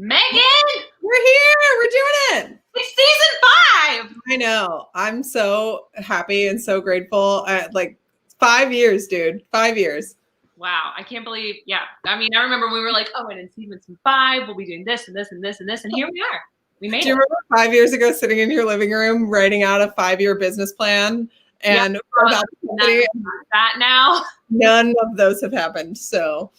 Megan! We're here. We're doing it. It's season 5. I know. I'm so happy and so grateful. Like 5 years, dude. 5 years. Wow. I can't believe. Yeah. I mean, I remember we were like, oh, and in season 5, we'll be doing this and this and this and this. And here we are. We made it. Do you remember 5 years ago sitting in your living room writing out a 5-year business plan? And that now. None of those have happened. So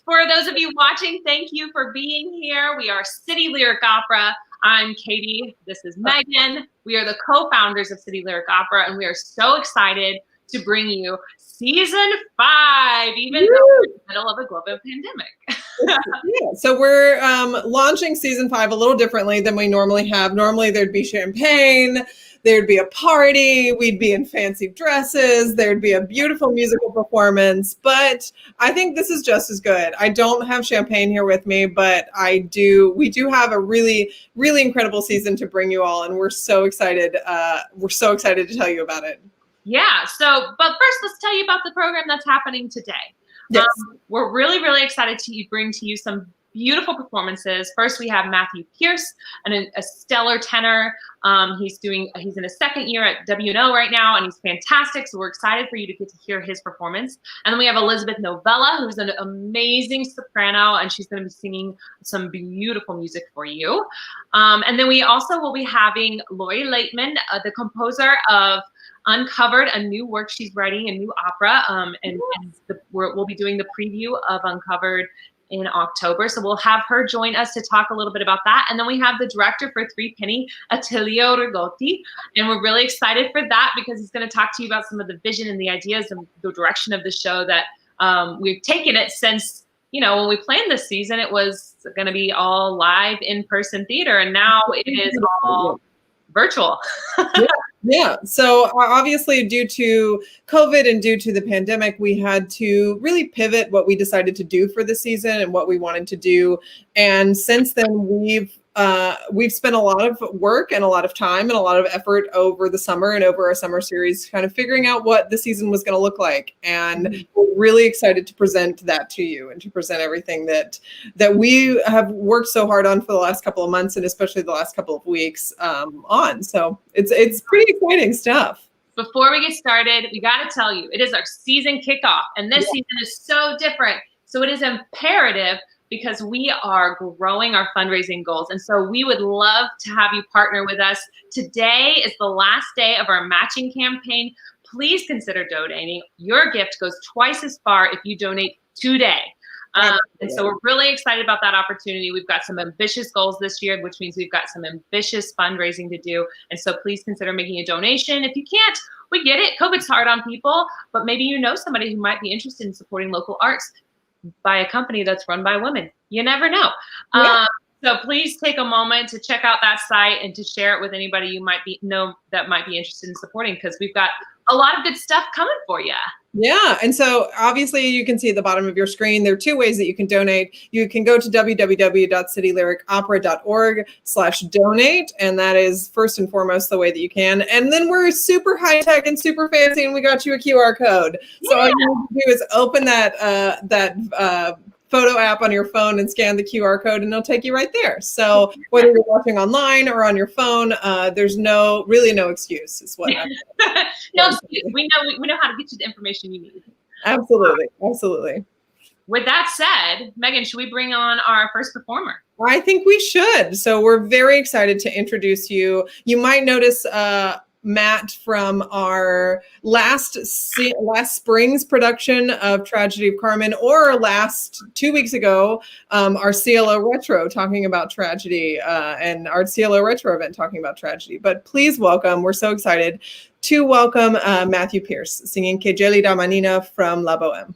for those of you watching, thank you for being here. We are City Lyric Opera. I'm Katie. This is Megan. We are the co-founders of City Lyric Opera, and we are so excited to bring you season 5, even though we're in the middle of a global pandemic. Yeah, so we're launching season 5 a little differently than we normally have. Normally there'd be champagne, there'd be a party, we'd be in fancy dresses, there'd be a beautiful musical performance, but I think this is just as good. I don't have champagne here with me, but we do have a really, really incredible season to bring you all, and we're so excited. We're so excited to tell you about it. Yeah, but first let's tell you about the program that's happening today. Yes. We're really, really excited to bring to you some beautiful performances. First, we have Matthew Pierce, a stellar tenor. He's in his second year at WNO right now, and he's fantastic. So we're excited for you to get to hear his performance. And then we have Elizabeth Novella, who's an amazing soprano, and she's going to be singing some beautiful music for you. And then we also will be having Lori Laitman, the composer of Uncovered, a new work she's writing, a new opera, we'll be doing the preview of Uncovered in October. So we'll have her join us to talk a little bit about that. And then we have the director for Three Penny, Attilio Rigotti. And we're really excited for that because he's going to talk to you about some of the vision and the ideas and the direction of the show that we've taken it since, when we planned this season, it was going to be all live in-person theater. And now it is all virtual. Yeah. So obviously due to COVID and due to the pandemic, we had to really pivot what we decided to do for the season and what we wanted to do. And since then, we've spent a lot of work and a lot of time and a lot of effort over the summer and over our summer series, kind of figuring out what the season was going to look like. And we're really excited to present that to you and to present everything that we have worked so hard on for the last couple of months and especially the last couple of weeks on. So it's pretty exciting stuff. Before we get started, we got to tell you, it is our season kickoff, and this season is so different. So it is imperative because we are growing our fundraising goals. And so we would love to have you partner with us. Today is the last day of our matching campaign. Please consider donating. Your gift goes twice as far if you donate today. And so we're really excited about that opportunity. We've got some ambitious goals this year, which means we've got some ambitious fundraising to do. And so please consider making a donation. If you can't, we get it. COVID's hard on people, but maybe you know somebody who might be interested in supporting local arts by a company that's run by women. You never know. Yeah. So please take a moment to check out that site and to share it with anybody you might know that might be interested in supporting, because we've got a lot of good stuff coming for you. Yeah. And so obviously you can see at the bottom of your screen, there are 2 ways that you can donate. You can go to www.citylyricopera.org/donate. And that is first and foremost the way that you can. And then we're super high tech and super fancy, and we got you a QR code. So all you need to do is open that photo app on your phone and scan the QR code, and it'll take you right there. So whether you're watching online or on your phone, there's really no excuse. Is what no excuse. We know how to get you the information you need. Absolutely. Absolutely. With that said, Megan, should we bring on our first performer? I think we should. So we're very excited to introduce you. You might notice Matt from our last spring's production of Tragedy of Carmen, or 2 weeks ago, our CLO Retro talking about tragedy, and our CLO Retro event talking about tragedy. But please welcome, we're so excited to welcome Matthew Pierce singing Che gelida manina from La Boheme.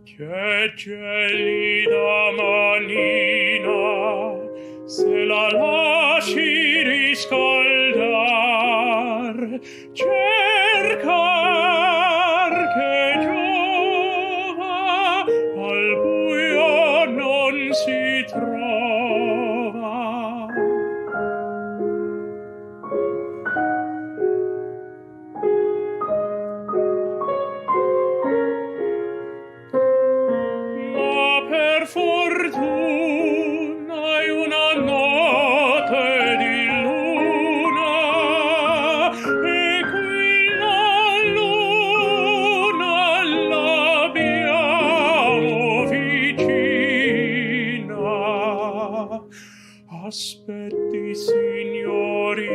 Che gelida manina se la lasci riscaldar, cercar che giova, al buio non si trova. Ma per fortuna è una notte di luna, e qui la luna l'abbiamo vicina. Aspetti, signorina,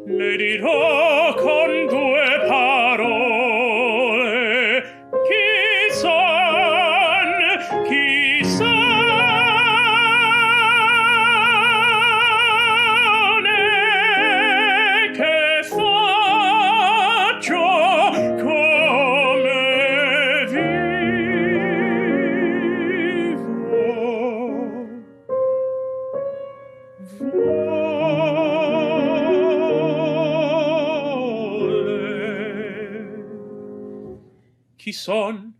le dirò con due parole. Chi son e che faccio, come Chi son?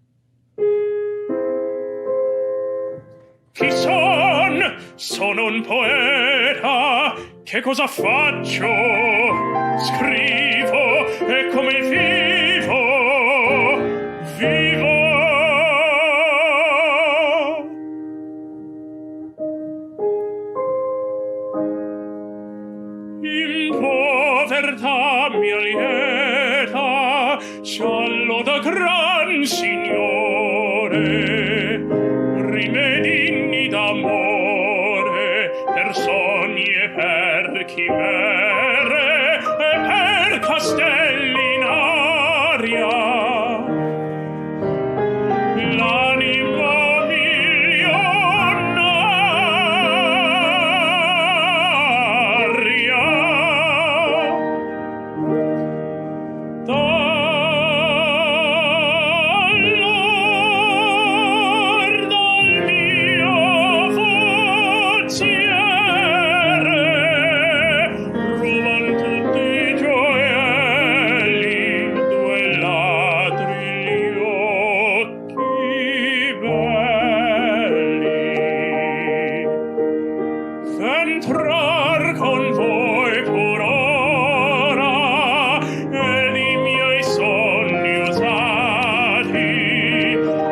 Chi son? Sono un poeta. Che cosa faccio? Scrivo e come vivo. Vivo. In povertà mia lieta, sciallo da gran signore, rimedini d'amore, per sogni e per chimere, e per castelli in aria. L'anima milionaria. Entrar con voi pur ora ed i miei sogni usati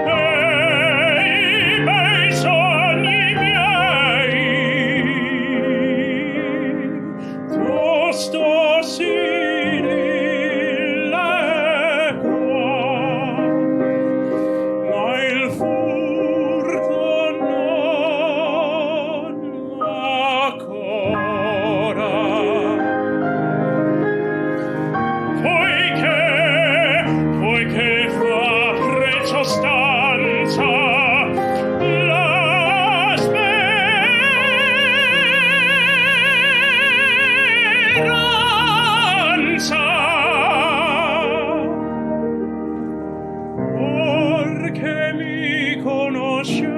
e i bei sogni miei tosto si dilegua, ma il furto non ancora. Poiché fa pregio stanza la speranza, perché mi conoscete,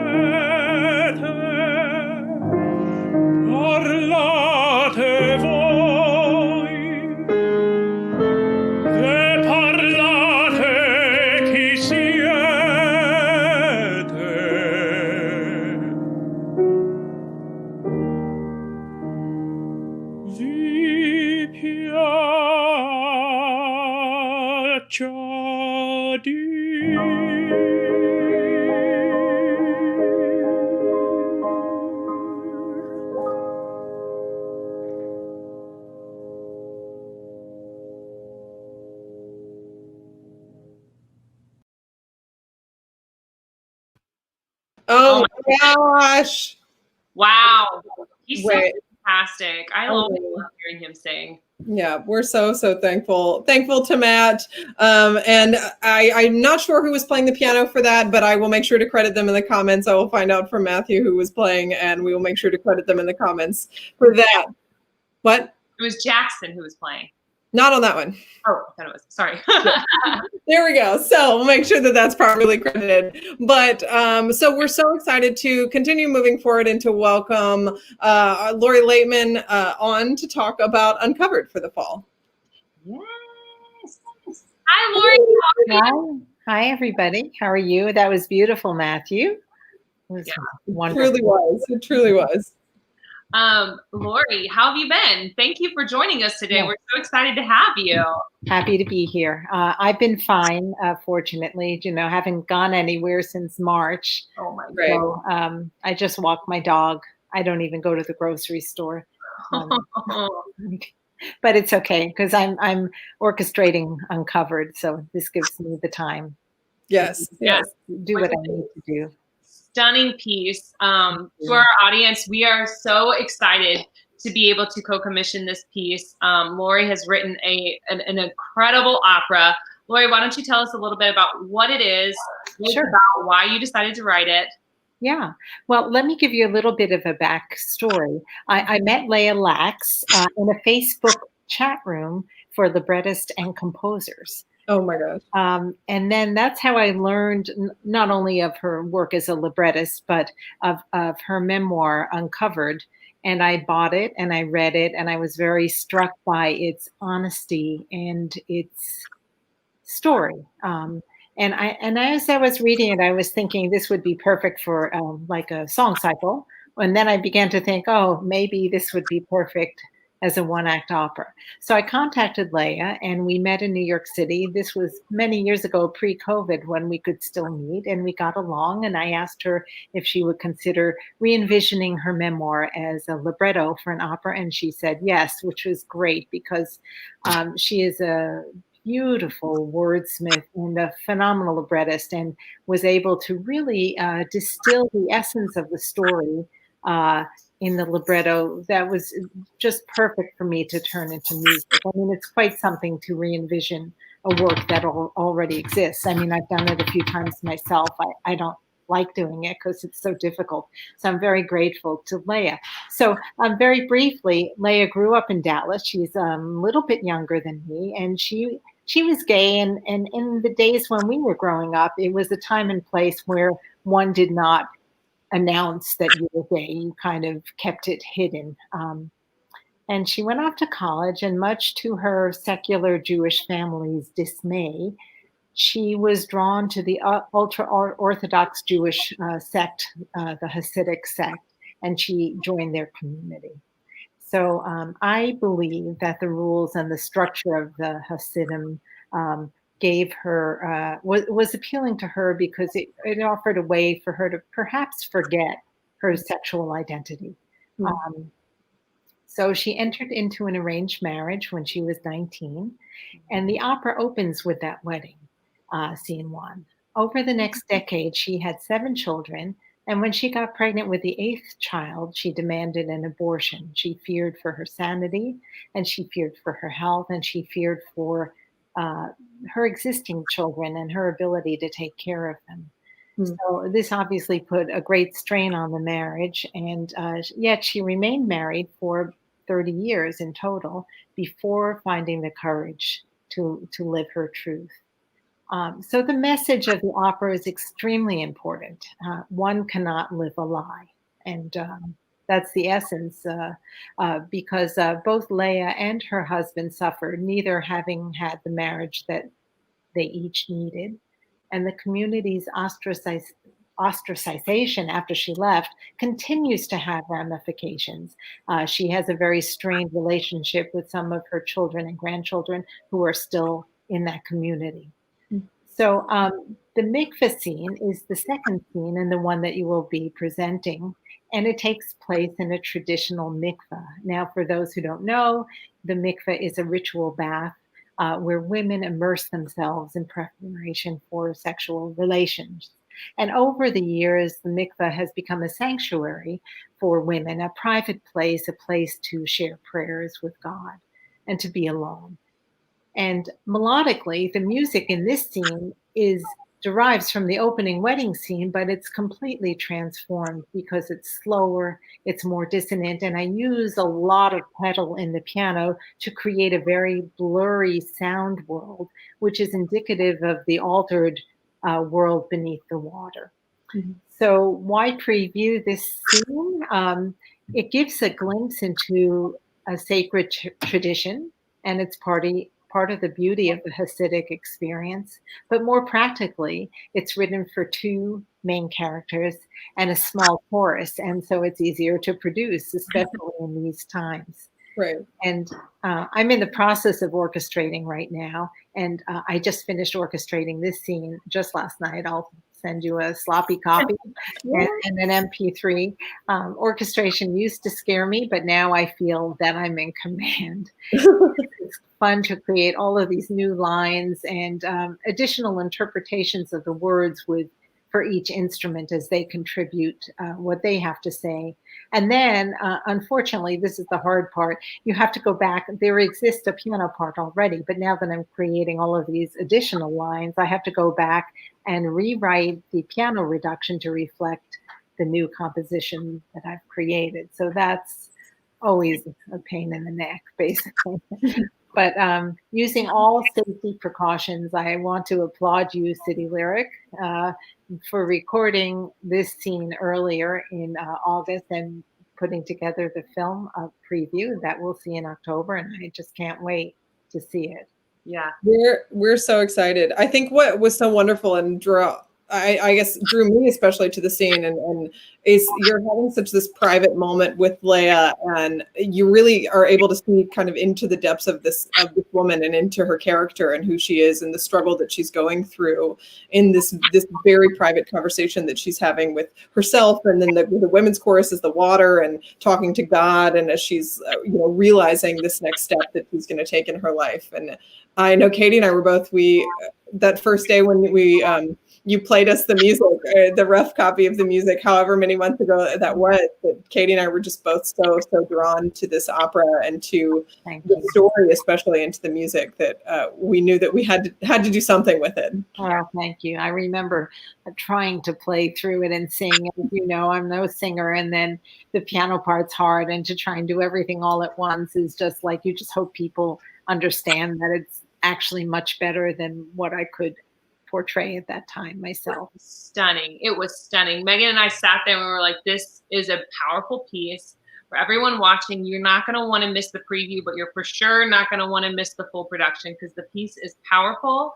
parlate voi, e parlate chi siete. Vi piaccia Oh my gosh. Wow. He's so Wait. fantastic. I Oh. love hearing him sing. Yeah, we're so thankful to Matt. And I'm not sure who was playing the piano for that, but I will make sure to credit them in the comments. I will find out from Matthew who was playing, and we will make sure to credit them in the comments for that. What? It was Jackson who was playing. Not on that one. Oh, I thought it was. Sorry. There we go. So we'll make sure that that's properly credited. But so we're so excited to continue moving forward and to welcome Lori Laitman on to talk about Uncovered for the fall. Yes. Hi, Lori. How are you? Hi, everybody. How are you? That was beautiful, Matthew. It was wonderful. It truly was. It truly was. Lori, how have you been? Thank you for joining us today. Yeah. We're so excited to have you. Happy to be here. I've been fine, fortunately. Haven't gone anywhere since March. Oh my Right. So I just walk my dog. I don't even go to the grocery store. But it's okay because I'm orchestrating Uncovered, so this gives me the time. Yes. Yes. to do what I need to do. Stunning piece. To our audience, we are so excited to be able to co-commission this piece. Lori has written an incredible opera. Lori, why don't you tell us a little bit about what it is, Sure. about why you decided to write it? Yeah. Well, let me give you a little bit of a backstory. I met Leah Lax in a Facebook chat room for librettists and composers. Oh my gosh. And then that's how I learned not only of her work as a librettist, but of her memoir, Uncovered. And I bought it and I read it, and I was very struck by its honesty and its story. And as I was reading it, I was thinking this would be perfect for like a song cycle. And then I began to think, oh, maybe this would be perfect as a one-act opera. So I contacted Leah and we met in New York City. This was many years ago, pre-COVID, when we could still meet, and we got along. And I asked her if she would consider re-envisioning her memoir as a libretto for an opera. And she said yes, which was great because she is a beautiful wordsmith and a phenomenal librettist, and was able to really distill the essence of the story in the libretto that was just perfect for me to turn into music. I mean, it's quite something to re-envision a work that already exists. I mean, I've done it a few times myself. I don't like doing it because it's so difficult. So I'm very grateful to Leah. So very briefly, Leah grew up in Dallas. She's a little bit younger than me, and she was gay. And in the days when we were growing up, it was a time and place where one did not announce that you were gay. You kind of kept it hidden. And she went off to college, and much to her secular Jewish family's dismay, she was drawn to the ultra-Orthodox Jewish sect, the Hasidic sect, and she joined their community. So I believe that the rules and the structure of the Hasidim gave her, was appealing to her because it offered a way for her to perhaps forget her sexual identity. Mm-hmm. So she entered into an arranged marriage when she was 19, and the opera opens with that wedding. Scene one. Over the next decade, she had 7 children, and when she got pregnant with the 8th child, she demanded an abortion. She feared for her sanity, and she feared for her health, and she feared for her existing children and her ability to take care of them. Mm. So this obviously put a great strain on the marriage, and yet she remained married for 30 years in total before finding the courage to live her truth. So the message of the opera is extremely important. One cannot live a lie. And that's the essence, because both Leah and her husband suffered, neither having had the marriage that they each needed. And the community's ostracization after she left continues to have ramifications. She has a very strained relationship with some of her children and grandchildren who are still in that community. So the mikveh scene is the second scene and the one that you will be presenting, and it takes place in a traditional mikveh. Now, for those who don't know, the mikveh is a ritual bath where women immerse themselves in preparation for sexual relations. And over the years, the mikveh has become a sanctuary for women, a private place, a place to share prayers with God and to be alone. And melodically, the music in this scene is derives from the opening wedding scene, but it's completely transformed because it's slower, it's more dissonant, and I use a lot of pedal in the piano to create a very blurry sound world, which is indicative of the altered world beneath the water. Mhm. So why preview this scene? It gives a glimpse into a sacred tradition, and it's part of the beauty of the Hasidic experience. But more practically, it's written for two main characters and a small chorus, and so it's easier to produce, especially in these times. Right. And I'm in the process of orchestrating right now, and I just finished orchestrating this scene just last night. I'll send you a sloppy copy and an MP3. Orchestration used to scare me, but now I feel that I'm in command. It's fun to create all of these new lines and additional interpretations of the words for each instrument as they contribute what they have to say. And then, unfortunately, this is the hard part. You have to go back. There exists a piano part already, but now that I'm creating all of these additional lines, I have to go back and rewrite the piano reduction to reflect the new composition that I've created. So that's always a pain in the neck, basically. But using all safety precautions, I want to applaud you, City Lyric, for recording this scene earlier in August and putting together the film preview that we'll see in October. And I just can't wait to see it. Yeah. We're so excited. I think what was so wonderful and I guess drew me especially to the scene and is you're having such this private moment with Leia, and you really are able to see kind of into the depths of this woman and into her character and who she is and the struggle that she's going through in this very private conversation that she's having with herself, and then the women's chorus is the water and talking to God, and as she's realizing this next step that she's going to take in her life. And I know Katie and I were both that first day when you played us the music, the rough copy of the music, however many months ago that was. But Katie and I were just both so drawn to this opera and to the story, especially, and to the music, that we knew that we had to do something with it. Oh, thank you. I remember trying to play through it and sing. As you know, I'm no singer, and then the piano part's hard, and to try and do everything all at once is just like, you just hope people understand that it's actually much better than what I could portray at that time myself. Stunning. It was stunning. Megan and I sat there and we were like, this is a powerful piece. For everyone watching, you're not going to want to miss the preview, but you're for sure not going to want to miss the full production, because the piece is powerful.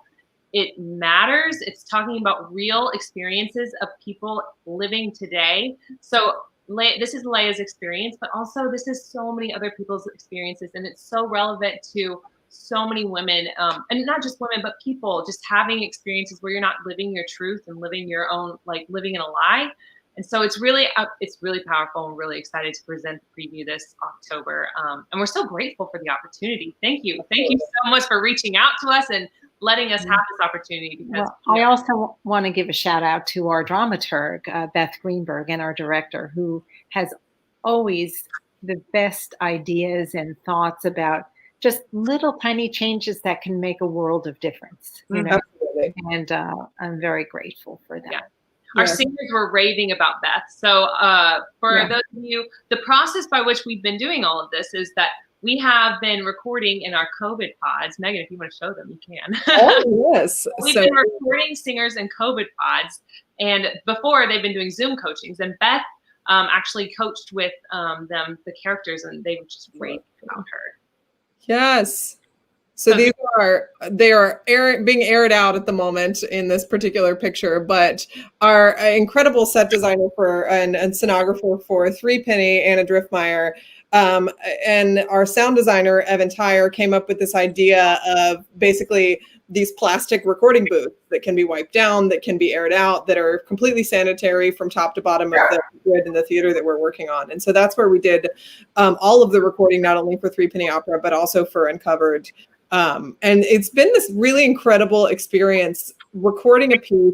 It matters. It's talking about real experiences of people living today. So this is Leia's experience, but also this is so many other people's experiences, and it's so relevant to so many women, and not just women, but people just having experiences where you're not living your truth and living your own, like living in a lie. And so it's really powerful, and really excited to present the preview this October. And we're so grateful for the opportunity. Thank you so much for reaching out to us and letting us have this opportunity. Because I also want to give a shout out to our dramaturg, Beth Greenberg, and our director, who has always the best ideas and thoughts about just little tiny changes that can make a world of difference, Absolutely. And I'm very grateful for that. Yeah. Our singers were raving about Beth. So for those of you, the process by which we've been doing all of this is that we have been recording in our COVID pods. Megan, if you want to show them, you can. Oh, yes. We've been recording singers in COVID pods. And before, they've been doing Zoom coachings. And Beth actually coached with them, the characters, and they were just raving about her. Yes. So they are being aired out at the moment in this particular picture, but our incredible set designer and scenographer for Three Penny, Anna Driftmeyer, and our sound designer, Evan Tyre, came up with this idea of basically these plastic recording booths that can be wiped down, that can be aired out, that are completely sanitary from top to bottom of the grid in the theater that we're working on. And so that's where we did all of the recording, not only for Three Penny Opera, but also for Uncovered. And it's been this really incredible experience recording a piece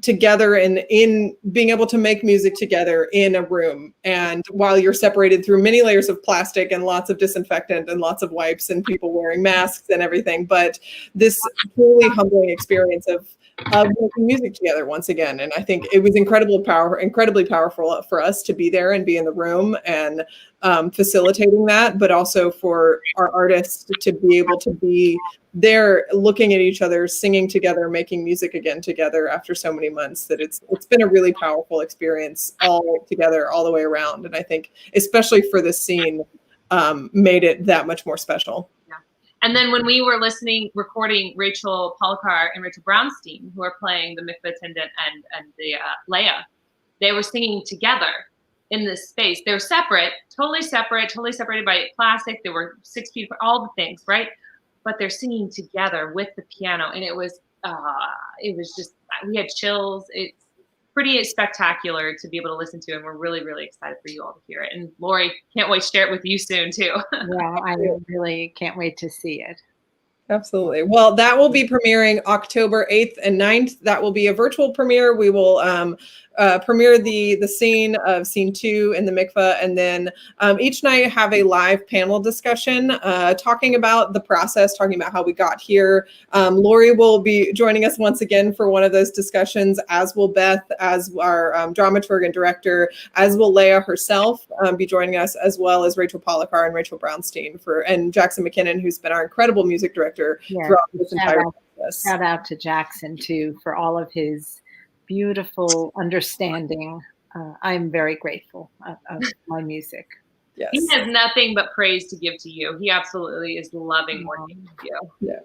together and in being able to make music together in a room. And while you're separated through many layers of plastic and lots of disinfectant and lots of wipes and people wearing masks and everything, but this truly humbling experience of making music together once again. And I think it was incredibly powerful for us to be there and be in the room and facilitating that, but also for our artists to be able to be there looking at each other, singing together, making music again together after so many months. That it's been a really powerful experience all together, all the way around. And I think especially for this scene, made it that much more special. Yeah. And then when we were recording Rachel Polkar and Rachel Brownstein, who are playing the mikveh attendant and the Leia, they were singing together in this space. They were totally separated by plastic. They were 6 feet apart, all the things, right? But they're singing together with the piano, and it was just, we had chills. It's pretty spectacular to be able to listen to, and we're really, really excited for you all to hear it. And Lori, can't wait to share it with you soon too. Yeah, I really can't wait to see it. Absolutely. Well, that will be premiering October 8th and 9th. That will be a virtual premiere. We will premiere the scene of scene 2 in the mikveh, and then each night have a live panel discussion talking about the process, talking about how we got here. Lori will be joining us once again for one of those discussions, as will Beth, as our dramaturg and director, as will Leia herself be joining us, as well as Rachel Polakar and Rachel Brownstein and Jackson McKinnon, who's been our incredible music director throughout this entire process. Shout out to Jackson too for all of his beautiful understanding. I'm very grateful of my music. Yes. He has nothing but praise to give to you. He absolutely is loving working with you. Yeah.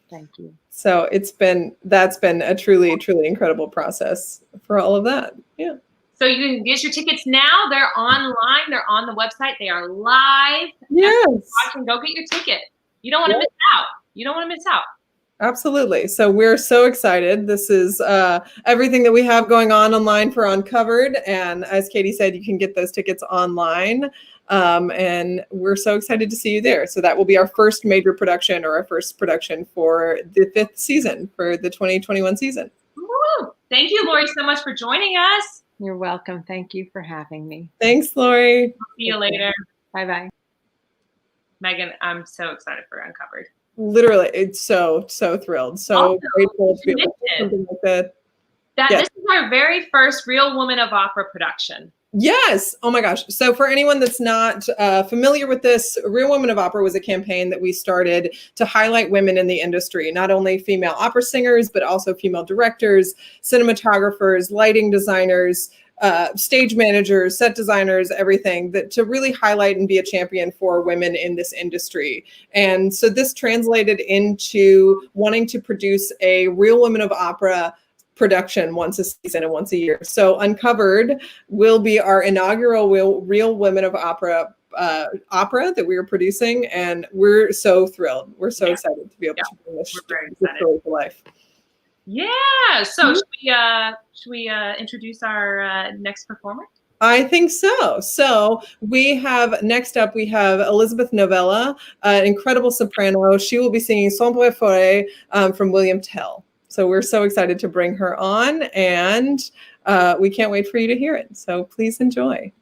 Thank you. So that's been a truly, truly incredible process for all of that. Yeah. So you can get your tickets now. They're online. They're on the website. They are live. Yes. Go get your ticket. You don't want to miss out. You don't want to miss out. Absolutely. So we're so excited. This is everything that we have going on online for Uncovered. And as Katie said, you can get those tickets online. And we're so excited to see you there. So that will be our first major production, or our first production for the 5th season, for the 2021 season. Woo! Thank you, Lori, so much for joining us. You're welcome. Thank you for having me. Thanks, Lori. See you later. Bye-bye. Megan, I'm so excited for Uncovered. Literally, it's so thrilled. So grateful to be able to do something like that. This is our very first Real Woman of Opera production. Yes. Oh my gosh. So for anyone that's not familiar with this, Real Women of Opera was a campaign that we started to highlight women in the industry, not only female opera singers, but also female directors, cinematographers, lighting designers, stage managers, set designers, everything, that to really highlight and be a champion for women in this industry. And so this translated into wanting to produce a Real Women of Opera production once a season and once a year. So Uncovered will be our inaugural Real Women of Opera opera that we are producing, and we're so thrilled. We're so excited to be able to bring this story to life. Yeah. So should we introduce our next performer? I think so. So next up, we have Elizabeth Novella, an incredible soprano. She will be singing Sombre Forêt from William Tell. So we're so excited to bring her on, and we can't wait for you to hear it. So please enjoy.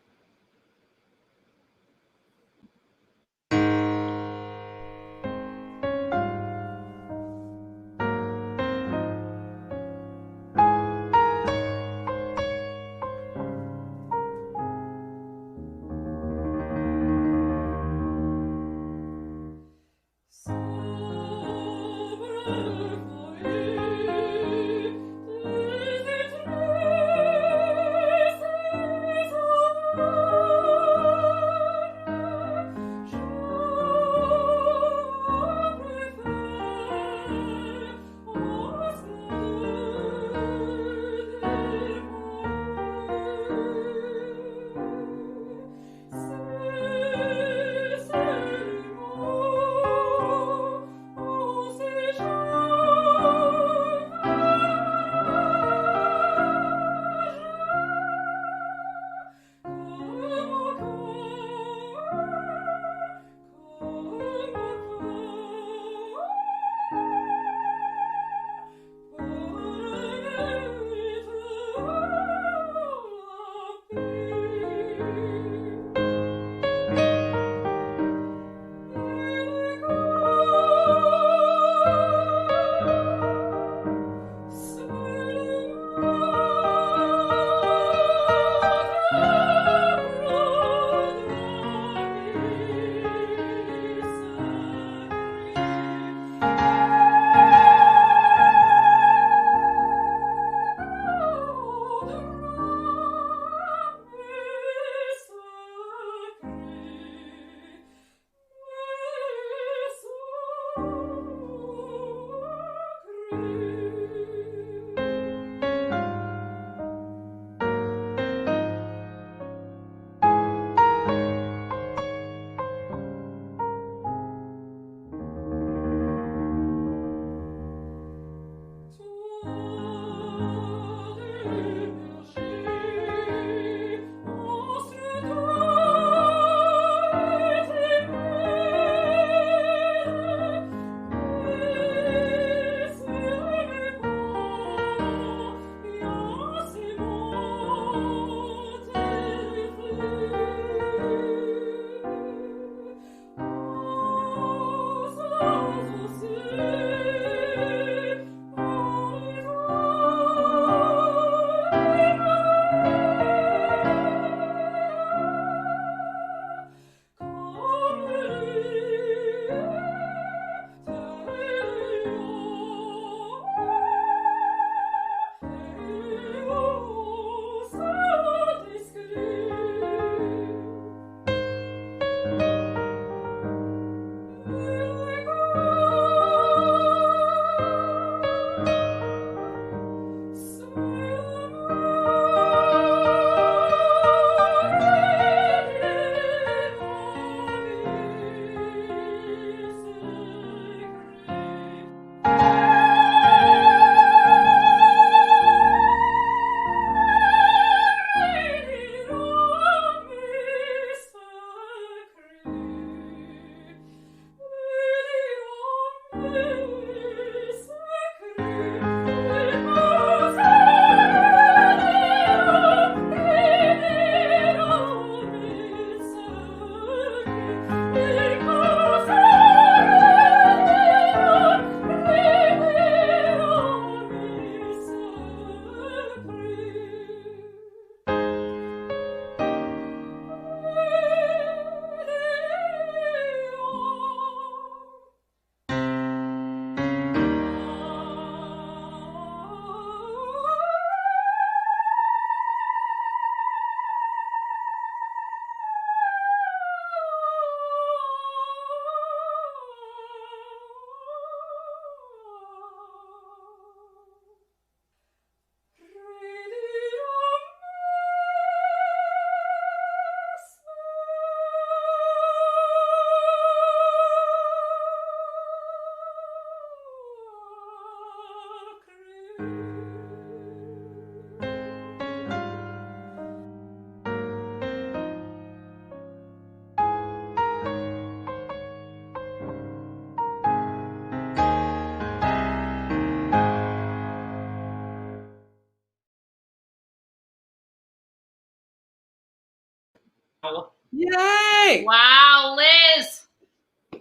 Yay! Wow, Liz!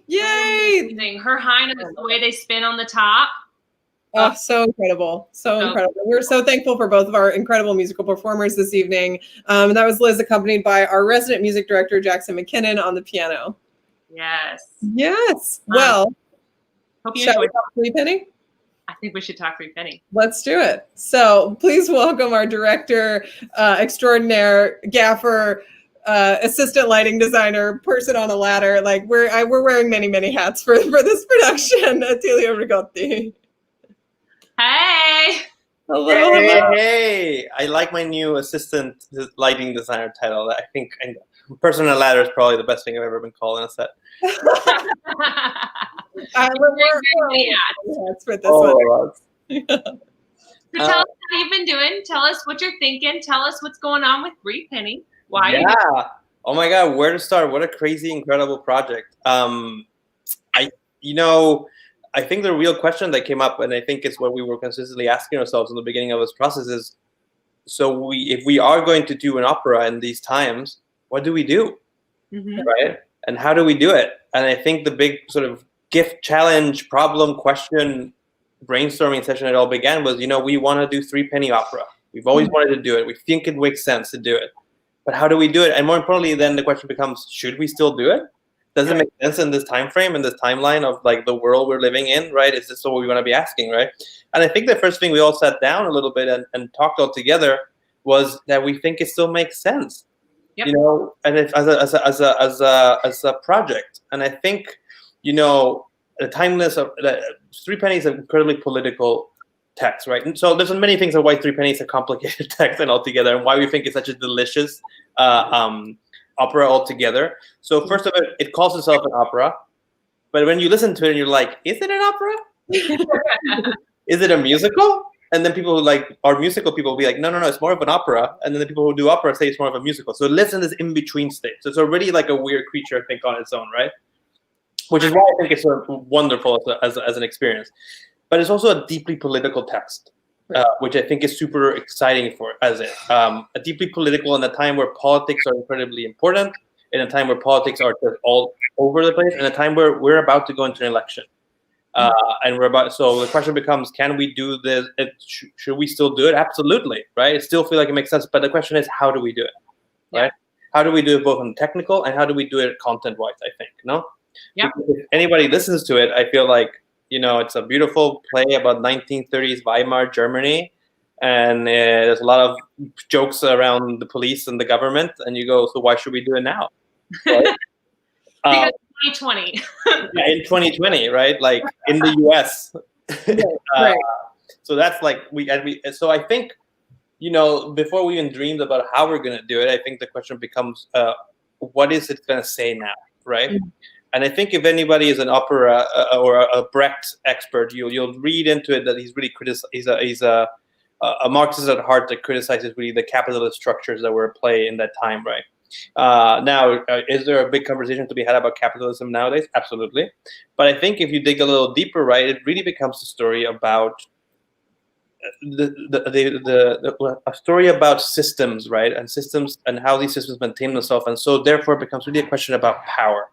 Yay! Amazing. Her high notes, the way they spin on the top. Oh, so incredible. So incredible. We're so thankful for both of our incredible musical performers this evening. And that was Liz, accompanied by our resident music director, Jackson McKinnon, on the piano. Yes. Yes. Well, hope you shall we enjoyed. talk Three Penny? I think we should talk Three Penny. Let's do it. So please welcome our director extraordinaire, gaffer, assistant lighting designer, person on a ladder. Like we're wearing many, many hats for this production. Attilio Rigotti. Hey. Hello. Hey, I like my new assistant lighting designer title. I think person on a ladder is probably the best thing I've ever been called on a set. We're hats for this one. So tell us how you've been doing. Tell us what you're thinking. Tell us what's going on with Three Penny. Why? Yeah. Oh my God, where to start? What a crazy, incredible project. I think the real question that came up, and I think it's what we were consistently asking ourselves in the beginning of this process is, so if we are going to do an opera in these times, what do we do? Mm-hmm. Right? And how do we do it? And I think the big sort of gift, challenge, problem, question, brainstorming session it all began was, we want to do Three Penny opera. We've always wanted to do it. We think it makes sense to do it. But how do we do it? And more importantly, then the question becomes, should we still do it? Does it make sense in this time frame, in this timeline of like the world we're living in, right? Is this what we want to be asking, right? And I think the first thing we all sat down a little bit and talked all together was that we think it still makes sense, and if, as a project. And I think, the timeless of Three Penny is an incredibly political text, right? And so there's many things of why Three Pennies is a complicated text and altogether, and why we think it's such a delicious opera altogether. So first of all, it calls itself an opera, but when you listen to it, you're like, is it an opera? Is it a musical? And then people who like are musical people will be like, no, it's more of an opera. And then the people who do opera say it's more of a musical. So it lives in this in-between state. So it's already like a weird creature, I think, on its own, right? Which is why I think it's sort of wonderful as an experience. But it's also a deeply political text, which I think is super exciting for as it. A deeply political in a time where politics are incredibly important, in a time where politics are just all over the place, in a time where we're about to go into an election. And so the question becomes, can we do this? Should we still do it? Absolutely, right? It still feel like it makes sense. But the question is, how do we do it, right? How do we do it both on technical and how do we do it content-wise, I think, no? Yeah. If anybody listens to it, I feel like, it's a beautiful play about 1930s Weimar Germany. And there's a lot of jokes around the police and the government. And you go, so why should we do it now? Right? Because 2020. Yeah, in 2020, right? Like in the US. Right. So that's like so I think, before we even dreamed about how we're going to do it, I think the question becomes, what is it going to say now, right? Mm-hmm. And I think if anybody is an opera or a Brecht expert, you'll read into it that he's really he's a Marxist at heart that criticizes really the capitalist structures that were at play in that time, right? Now, is there a big conversation to be had about capitalism nowadays? Absolutely. But I think if you dig a little deeper, right, it really becomes a story about a story about systems, right, and systems and how these systems maintain themselves, and so therefore it becomes really a question about power.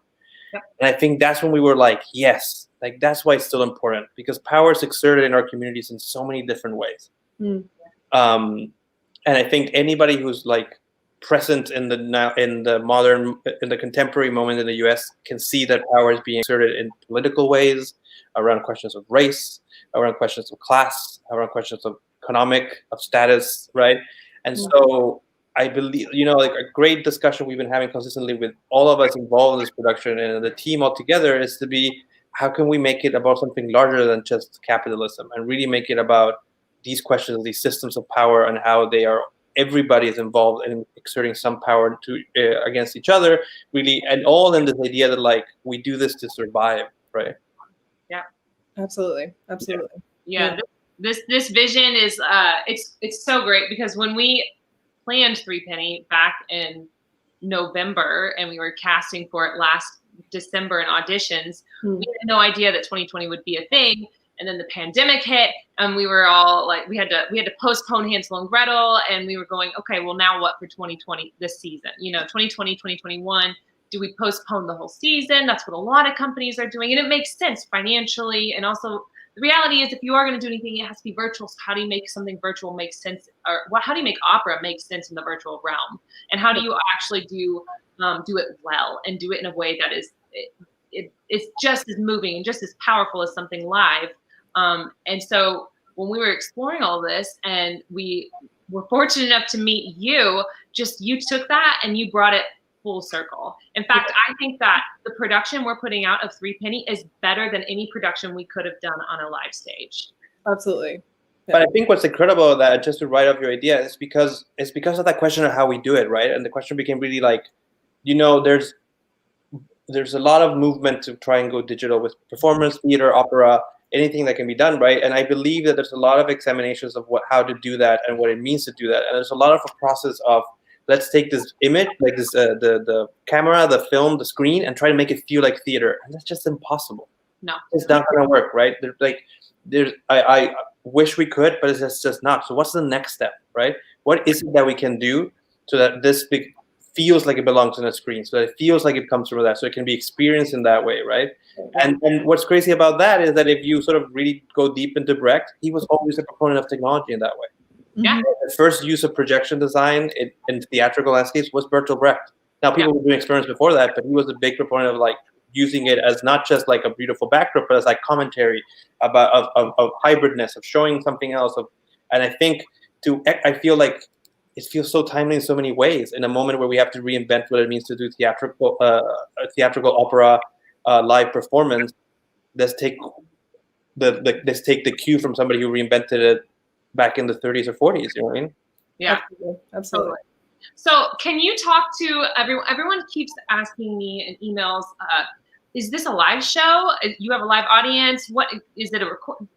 Yep. And I think that's when we were like, yes, like that's why it's still important, because power is exerted in our communities in so many different ways. Mm. And I think anybody who's like present in the contemporary moment in the US can see that power is being exerted in political ways, around questions of race, around questions of class, around questions of economic, of status, right? And so I believe, like a great discussion we've been having consistently with all of us involved in this production and the team altogether is to be, how can we make it about something larger than just capitalism and really make it about these questions, these systems of power and how everybody is involved in exerting some power against each other, really, and all in this idea that like we do this to survive, right? Yeah, absolutely. Yeah. This vision is it's so great, because when we planned Three Penny back in November and we were casting for it last December in auditions, we had no idea that 2020 would be a thing. And then the pandemic hit, and we were all like, we had to postpone Hansel and Gretel, and we were going, okay, well now what for 2020 this season? 2020, 2021. Do we postpone the whole season? That's what a lot of companies are doing, and it makes sense financially. And also, the reality is, if you are going to do anything, it has to be virtual. So how do you make something virtual make sense, or how do you make opera make sense in the virtual realm? And how do you actually do it well and do it in a way that is it's just as moving and just as powerful as something live? And so when we were exploring all this and we were fortunate enough to meet you, you took that and you brought it full circle. In fact, I think that the production we're putting out of Three Penny is better than any production we could have done on a live stage. Absolutely. Yeah. But I think what's incredible that, just to write off your idea, is because of that question of how we do it, right? And the question became really like, there's a lot of movement to try and go digital with performance, theater, opera, anything that can be done, right? And I believe that there's a lot of examinations of how to do that and what it means to do that. And there's a lot of a process of, let's take this image, like this, the camera, the film, the screen, and try to make it feel like theater. And that's just impossible. No, it's not going to work, right? I wish we could, but it's just not. So what's the next step, right? What is it that we can do so that this feels like it belongs on a screen, so that it feels like it comes from that, so it can be experienced in that way, right? And what's crazy about that is that if you sort of really go deep into Brecht, he was always a proponent of technology in that way. Yeah. The first use of projection design in theatrical landscapes was Bertolt Brecht. Now, people were doing experiments before that, but he was a big proponent of like using it as not just like a beautiful backdrop, but as like commentary about of hybridness, of showing something else. And I think I feel like it feels so timely in so many ways in a moment where we have to reinvent what it means to do theatrical opera live performance. Let's take let's take the cue from somebody who reinvented it back in the 30s or 40s. You know what I mean? Yeah, Absolutely. totally. So can you talk to everyone? Everyone keeps asking me in emails, is this a live show? You have a live audience? What is it?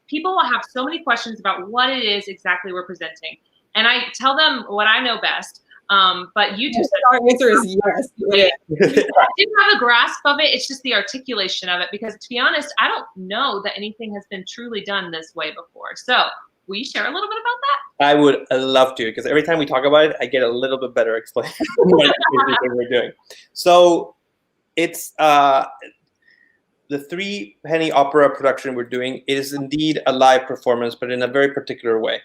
People will have so many questions about what it is exactly we're presenting. And I tell them what I know best. But you just our answer is yes. Yeah. I do have a grasp of it. It's just the articulation of it, because to be honest, I don't know that anything has been truly done this way before. So will you share a little bit about that? I would love to, because every time we talk about it, I get a little bit better explanation what we're doing. So it's the Three Penny Opera production we're doing is indeed a live performance, but in a very particular way.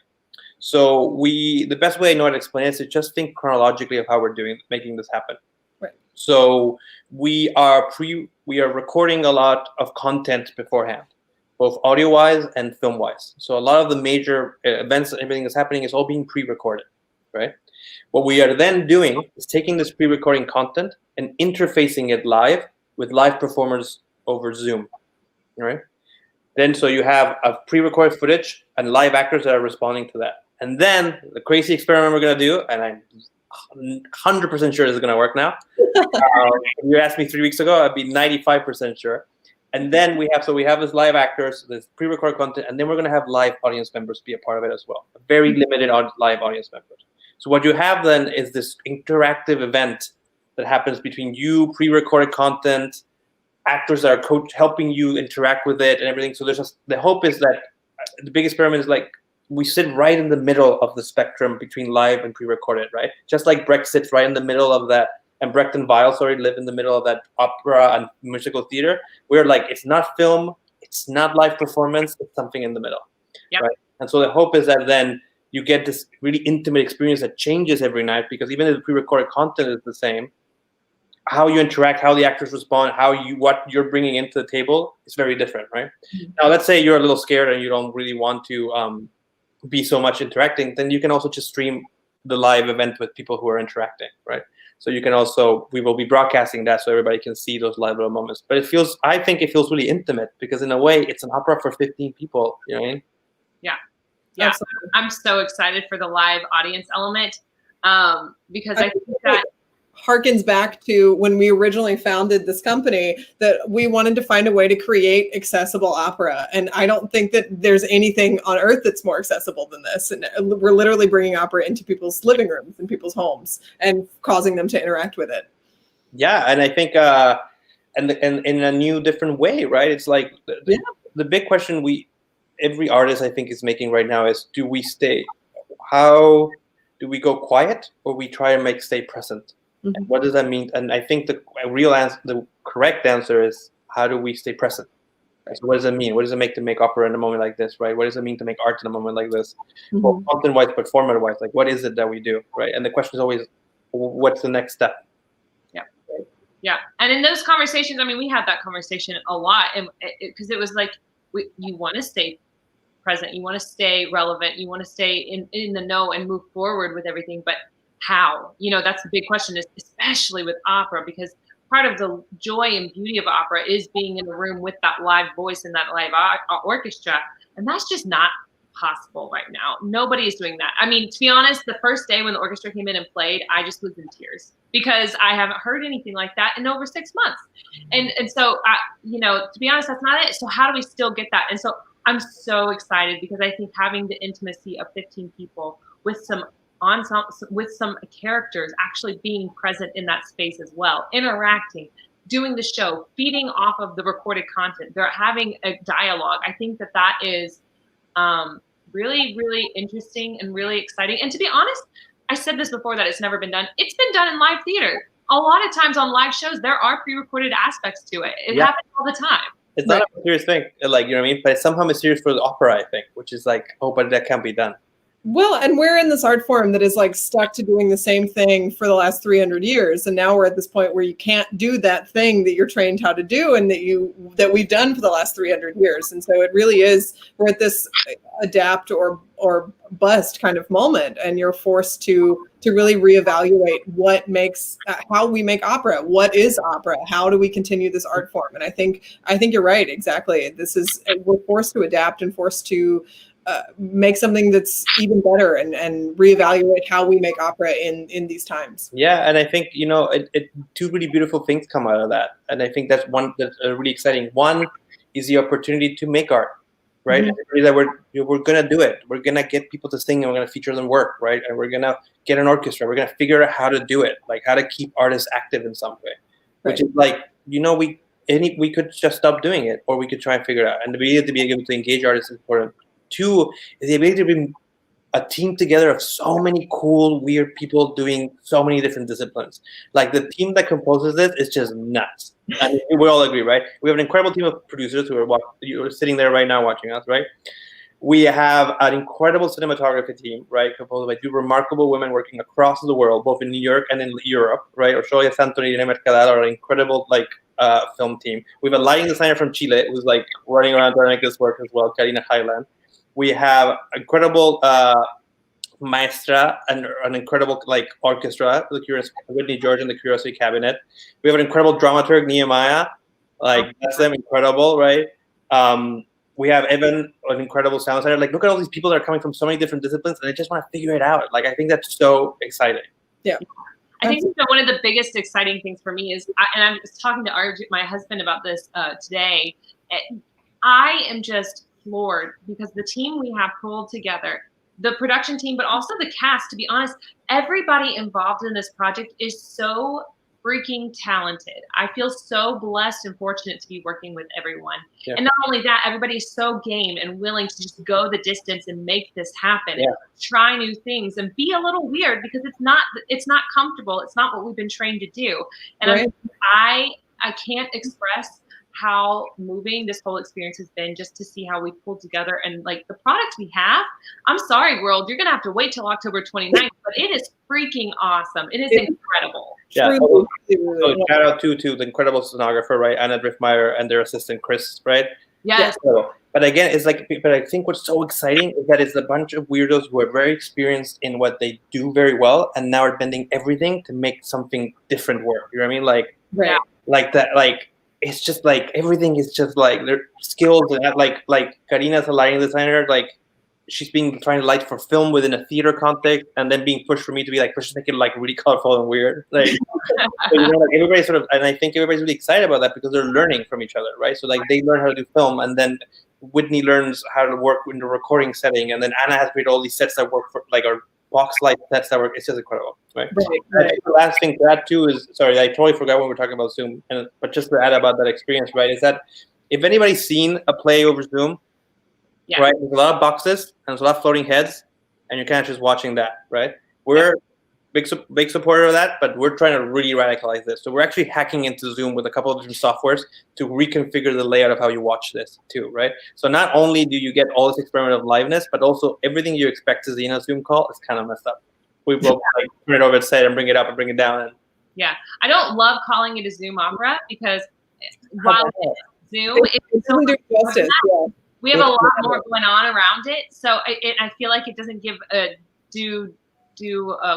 So the best way I know how to explain it is to just think chronologically of how we're making this happen. Right. So we are recording a lot of content beforehand, both audio-wise and film-wise. So a lot of the major events and everything that's happening is all being pre-recorded, right? What we are then doing is taking this pre-recording content and interfacing it live with live performers over Zoom, right? Then so you have a pre-recorded footage and live actors that are responding to that. And then the crazy experiment we're going to do, and I'm 100% sure this is going to work now. If you asked me 3 weeks ago, I'd be 95% sure. And then we have this live actors, this pre-recorded content, and then we're going to have live audience members be a part of it as well. A very limited live audience members. So what you have then is this interactive event that happens between you, pre-recorded content, actors that are helping you interact with it and everything. So the hope is that the big experiment is like we sit right in the middle of the spectrum between live and pre-recorded, right? Just like Brecht sits right in the middle of that, and Brecht and Weill live in the middle of that opera and musical theater. We're like, it's not film, it's not live performance, it's something in the middle, yep. Right? And so the hope is that then you get this really intimate experience that changes every night, because even if the pre-recorded content is the same, how you interact, how the actors respond, what you're bringing into the table is very different, right? Mm-hmm. Now, let's say you're a little scared and you don't really want to be so much interacting, then you can also just stream the live event with people who are interacting, right? So you can also, we will be broadcasting that so everybody can see those live little moments. But I think it feels really intimate, because in a way, it's an opera for 15 people, you know what I mean? Yeah. Yeah. Absolutely. I'm so excited for the live audience element, because I think that harkens back to when we originally founded this company, that we wanted to find a way to create accessible opera. And I don't think that there's anything on earth that's more accessible than this. And we're literally bringing opera into people's living rooms and people's homes and causing them to interact with it. Yeah. And I think, and in a new, different way, right? It's like the big question every artist I think is making right now is, how do we go quiet, or we try and stay present? Mm-hmm. What does that mean? And I think the correct answer is, how do we stay present? Right? So what does it mean? What does it make to make opera in a moment like this, right? What does it mean to make art in a moment like this? Mm-hmm. Both content-wise, but format-wise, like what is it that we do, right? And the question is always, what's the next step? Yeah. Yeah. And in those conversations, I mean, we had that conversation a lot, and because it was like, you want to stay present, you want to stay relevant, you want to stay in the know and move forward with everything, but how? That's the big question, especially with opera, because part of the joy and beauty of opera is being in the room with that live voice and that live orchestra. And that's just not possible right now. Nobody is doing that. I mean, to be honest, the first day when the orchestra came in and played, I just was in tears, because I haven't heard anything like that in over 6 months. And so, to be honest, that's not it. So how do we still get that? And so I'm so excited, because I think having the intimacy of 15 people with some characters actually being present in that space as well, interacting, doing the show, feeding off of the recorded content, they're having a dialogue. I think that is really, really interesting and really exciting. And to be honest, I said this before, that it's never been done. It's been done in live theater. A lot of times on live shows, there are pre-recorded aspects to it. It happens all the time. It's not a mysterious thing, like, you know what I mean? But it's somehow mysterious for the opera, I think, which is like, oh, but that can't be done. Well, and we're in this art form that is like stuck to doing the same thing for the last 300 years. And now we're at this point where you can't do that thing that you're trained how to do and that we've done for the last 300 years. And so it really is, we're at this adapt or bust kind of moment, and you're forced to really reevaluate what makes how we make opera. What is opera? How do we continue this art form? And I think you're right. Exactly. We're forced to adapt and forced to make something that's even better and reevaluate how we make opera in these times. Yeah, and I think two really beautiful things come out of that, and I think that's really exciting. One is the opportunity to make art, right? Mm-hmm. That we're gonna do it. We're gonna get people to sing, and we're gonna feature them work, right? And we're gonna get an orchestra. We're gonna figure out how to do it, like how to keep artists active in some way, right. Which is like we could just stop doing it, or we could try and figure it out. And to be able to engage artists is important. Two is the ability to bring a team together of so many cool, weird people doing so many different disciplines. Like the team that composes this is just nuts. I mean, we all agree, right? We have an incredible team of producers who are sitting there right now watching us, right? We have an incredible cinematography team, right? Composed by two remarkable women working across the world, both in New York and in Europe, right? Ochoa Santoni and Mercadal are an incredible film team. We have a lighting designer from Chile who's like running around trying to make this work as well, Karina Highland. We have incredible maestra and an incredible orchestra, the Whitney George and the Curiosity Cabinet. We have an incredible dramaturg, Nehemiah. That's them, incredible, right? We have Evan, an incredible sound designer. Look at all these people that are coming from so many different disciplines, and they just want to figure it out. I think that's so exciting. Yeah. I think one of the biggest exciting things for me is, and I was talking to my husband about this today, I am just floored because the team we have pulled together, the production team, but also the cast, to be honest, everybody involved in this project is so freaking talented. I feel so blessed and fortunate to be working with everyone. Yeah. And not only that, everybody is so game and willing to just go the distance and make this happen, and try new things and be a little weird because it's not comfortable. It's not what we've been trained to do. And right. I can't express how moving this whole experience has been, just to see how we pulled together and the product we have. I'm sorry, world, you're gonna have to wait till October 29th, but it is freaking awesome. It is incredible. Yeah. So shout out to the incredible sonographer, right, Anna Driftmeyer, and their assistant Chris, right? Yes. But again, but I think what's so exciting is that it's a bunch of weirdos who are very experienced in what they do very well, and now are bending everything to make something different work. You know what I mean? Like that. It's just everything is just their skills, and Karina's a lighting designer. She's trying to light for film within a theater context, and then being pushed for me to be push make it really colorful and weird. So, everybody and I think everybody's really excited about that because they're learning from each other, right? So they learn how to do film, and then Whitney learns how to work in the recording setting, and then Anna has created all these sets that work for our box light sets that work. It's just incredible, right? Right. The last thing to add too is, sorry, I totally forgot when we were talking about Zoom, but just to add about that experience, right, is that if anybody's seen a play over Zoom, right, there's a lot of boxes and there's a lot of floating heads, and you're kind of just watching that, right? We're big supporter of that, but we're trying to really radicalize this. So we're actually hacking into Zoom with a couple of different softwares to reconfigure the layout of how you watch this too, right? So not only do you get all this experimental liveness, but also everything you expect to see in a Zoom call is kind of messed up. We will turn it over its head and bring it up and bring it down. Yeah, I don't love calling it a Zoom opera because while Zoom, we have a lot more going on around it. So I feel like it doesn't give a due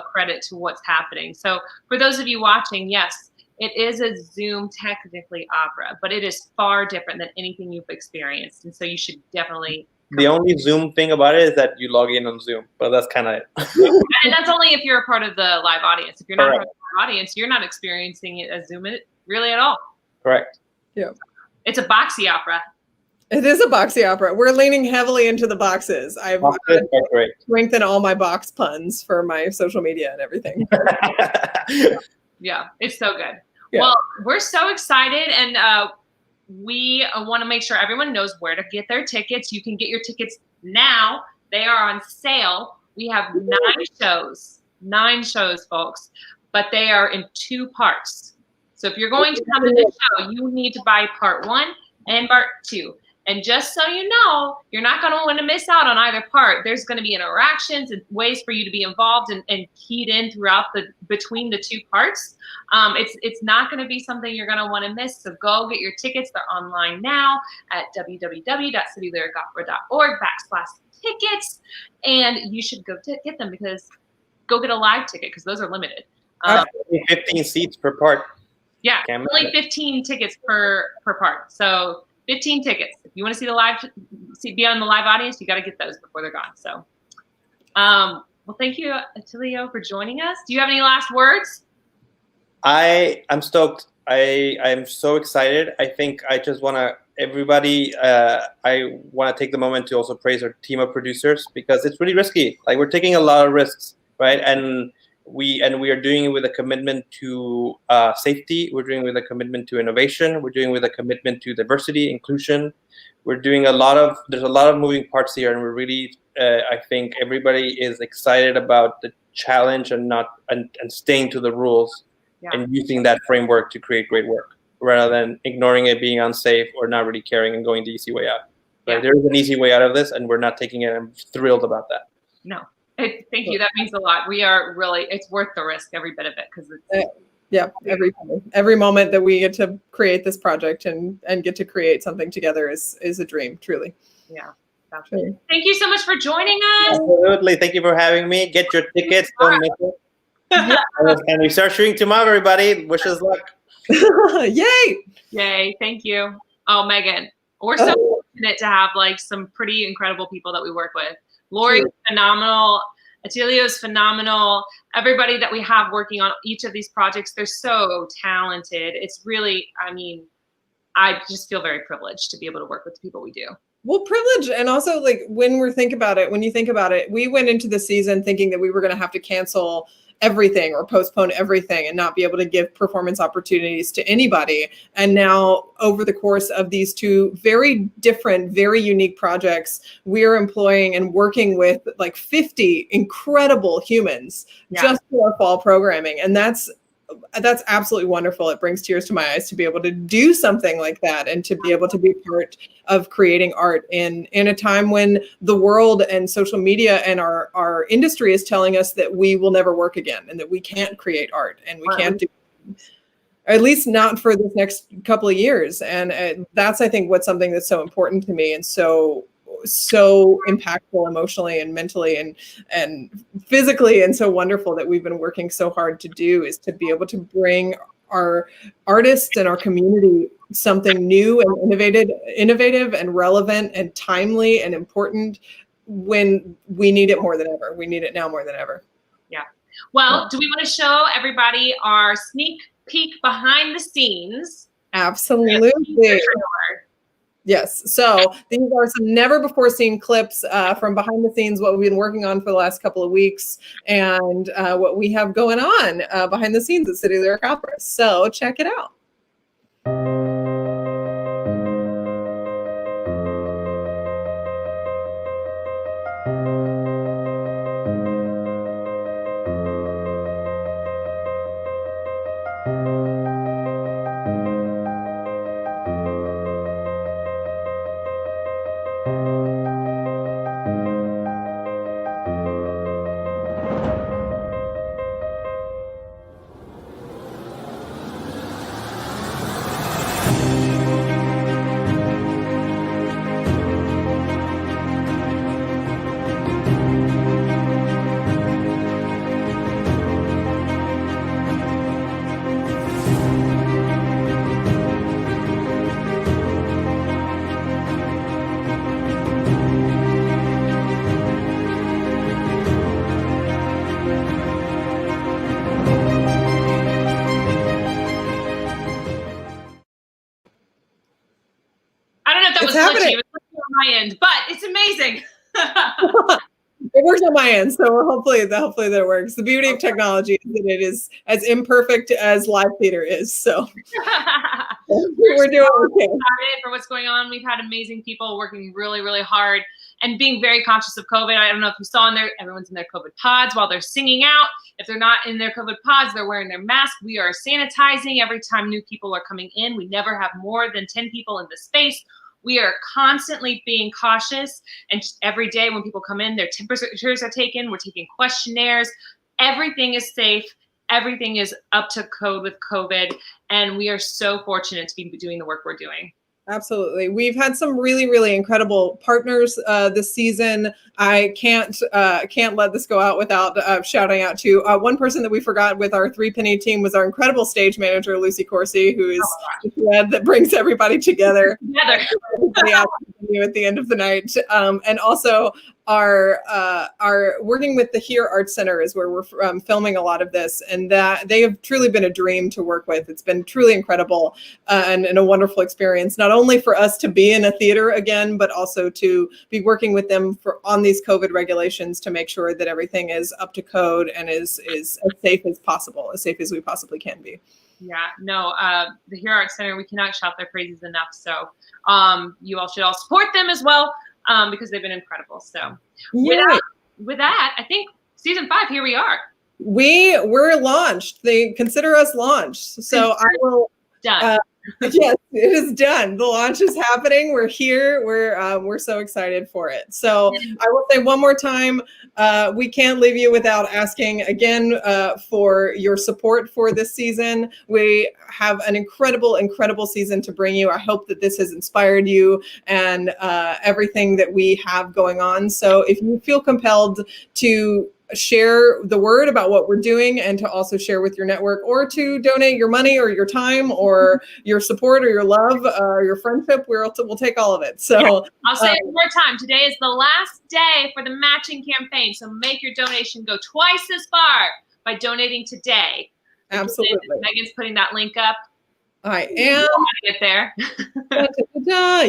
credit to what's happening. So for those of you watching, yes, it is a Zoom technically opera, but it is far different than anything you've experienced. And so you should definitely. The only Zoom thing about it is that you log in on Zoom, but that's kind of it. And that's only if you're a part of the live audience. If you're not a part of the live audience, you're not experiencing it as Zoom really at all. Correct. Yeah. It's a boxy opera. It is a boxy opera. We're leaning heavily into the boxes. I've strengthened all my box puns for my social media and everything. Yeah, it's so good. Yeah. Well, we're so excited, and we want to make sure everyone knows where to get their tickets. You can get your tickets now. They are on sale. We have 9 shows, folks, but they are in 2 parts. So if you're going to come to this show, you need to buy part 1 and part 2. And just so you know, you're not going to want to miss out on either part. There's going to be interactions and ways for you to be involved and keyed in throughout between the two parts. It's not going to be something you're going to want to miss. So go get your tickets. They're online now at www.citylyricopera.org/tickets. And you should go get them, because go get a live ticket, because those are limited. 15 seats per part. Yeah, only 15 tickets per part. So 15 tickets. If you want to see be on the live audience, you got to get those before they're gone. So, well, thank you, Attilio, for joining us. Do you have any last words? I'm stoked. I'm so excited. I think I just want to, everybody, I want to take the moment to also praise our team of producers, because it's really risky. Like, we're taking a lot of risks, right? And we are doing it with a commitment to safety. We're doing it with a commitment to innovation. We're doing it with a commitment to diversity, inclusion. We're doing there's a lot of moving parts here, and we're really, I think everybody is excited about the challenge and staying to the rules, and using that framework to create great work, rather than ignoring it, being unsafe, or not really caring and going the easy way out. Right? There is an easy way out of this, and we're not taking it. I'm thrilled about that. No. Thank you. That means a lot. We are really, it's worth the risk, every bit of it, because every moment that we get to create this project and get to create something together is a dream, truly. Yeah. Absolutely. Thank you so much for joining us. Absolutely. Thank you for having me. Get your tickets. Don't miss it. And we start shooting tomorrow, everybody. Wish us luck. Yay. Thank you. Oh, Megan, we're so fortunate to have like some pretty incredible people that we work with. Lori's phenomenal. Attilio's phenomenal. Everybody that we have working on each of these projects, they're so talented. It's really, I mean, I just feel very privileged to be able to work with the people we do. Well, privilege. And also, like, when you think about it, we went into the season thinking that we were going to have to cancel everything or postpone everything and not be able to give performance opportunities to anybody. And now, over the course of these two very different, very unique projects, we are employing and working with like 50 incredible humans just for our fall programming. And that's absolutely wonderful. It brings tears to my eyes to be able to do something like that, and to be able to be part of creating art in a time when the world and social media and our industry is telling us that we will never work again, and that we can't create art, and we can't do, at least not for this next couple of years. And that's, I think, what's something that's so important to me, and so impactful emotionally and mentally and physically, and so wonderful that we've been working so hard to do, is to be able to bring our artists and our community something new and innovative and relevant and timely and important when we need it more than ever. We need it now more than ever. Yeah. Well, do we want to show everybody our sneak peek behind the scenes? Absolutely. Yes. So these are some never before seen clips from behind the scenes, what we've been working on for the last couple of weeks, and what we have going on behind the scenes at City Lyric Opera. So check it out. It's happening on my end, but it's amazing. It works on my end, so hopefully that works. The beauty of technology is that it is as imperfect as live theater is. So we're doing okay. Excited for what's going on. We've had amazing people working really, really hard and being very conscious of COVID. I don't know if you saw in there, everyone's in their COVID pods while they're singing out. If they're not in their COVID pods, they're wearing their mask. We are sanitizing every time new people are coming in. We never have more than 10 people in the space. We are constantly being cautious, and every day when people come in, their temperatures are taken. We're taking questionnaires. Everything is safe. Everything is up to code with COVID, and we are so fortunate to be doing the work we're doing. Absolutely. We've had some really, really incredible partners this season. I can't let this go out without shouting out to one person that we forgot with our 3 Penny team was our incredible stage manager, Lucy Corsi, who is the thread that brings everybody together. At the end of the night. And also our working with the Here Arts Center is where we're filming a lot of this, and that they have truly been a dream to work with. It's been truly incredible and a wonderful experience, not only for us to be in a theater again, but also to be working with them on these COVID regulations to make sure that everything is up to code and is as safe as possible, as safe as we possibly can be. Yeah, no, the Here Arts Center, we cannot shout their praises enough. So you all should all support them as well because they've been incredible. So with that, I think season 5, here we are. We're launched. They consider us launched. So I will. Done. Yes, it is done. The launch is happening. We're here. We're so excited for it. So I will say one more time, we can't leave you without asking again for your support for this season. We have an incredible, incredible season to bring you. I hope that this has inspired you and everything that we have going on. So if you feel compelled to share the word about what we're doing and to also share with your network, or to donate your money or your time or your support or your love or your friendship, we'll take all of it. So I'll say it one more time. Today is the last day for the matching campaign. So make your donation go twice as far by donating today. Absolutely. Megan's putting that link up. I am. Get there.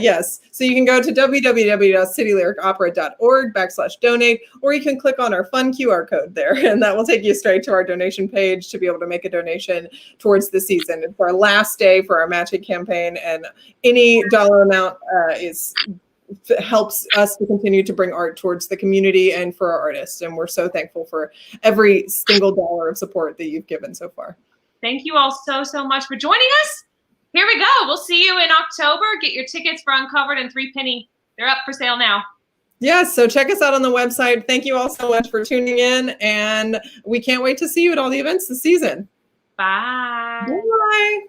Yes. So you can go to www.citylyricopera.org/donate, or you can click on our fun QR code there, and that will take you straight to our donation page to be able to make a donation towards the season. It's our last day for our matching campaign, and any dollar amount helps us to continue to bring art towards the community and for our artists. And we're so thankful for every single dollar of support that you've given so far. Thank you all so, so much for joining us. Here we go. We'll see you in October. Get your tickets for Uncovered and 3 Penny. They're up for sale now. Yes, so check us out on the website. Thank you all so much for tuning in, and we can't wait to see you at all the events this season. Bye. Bye.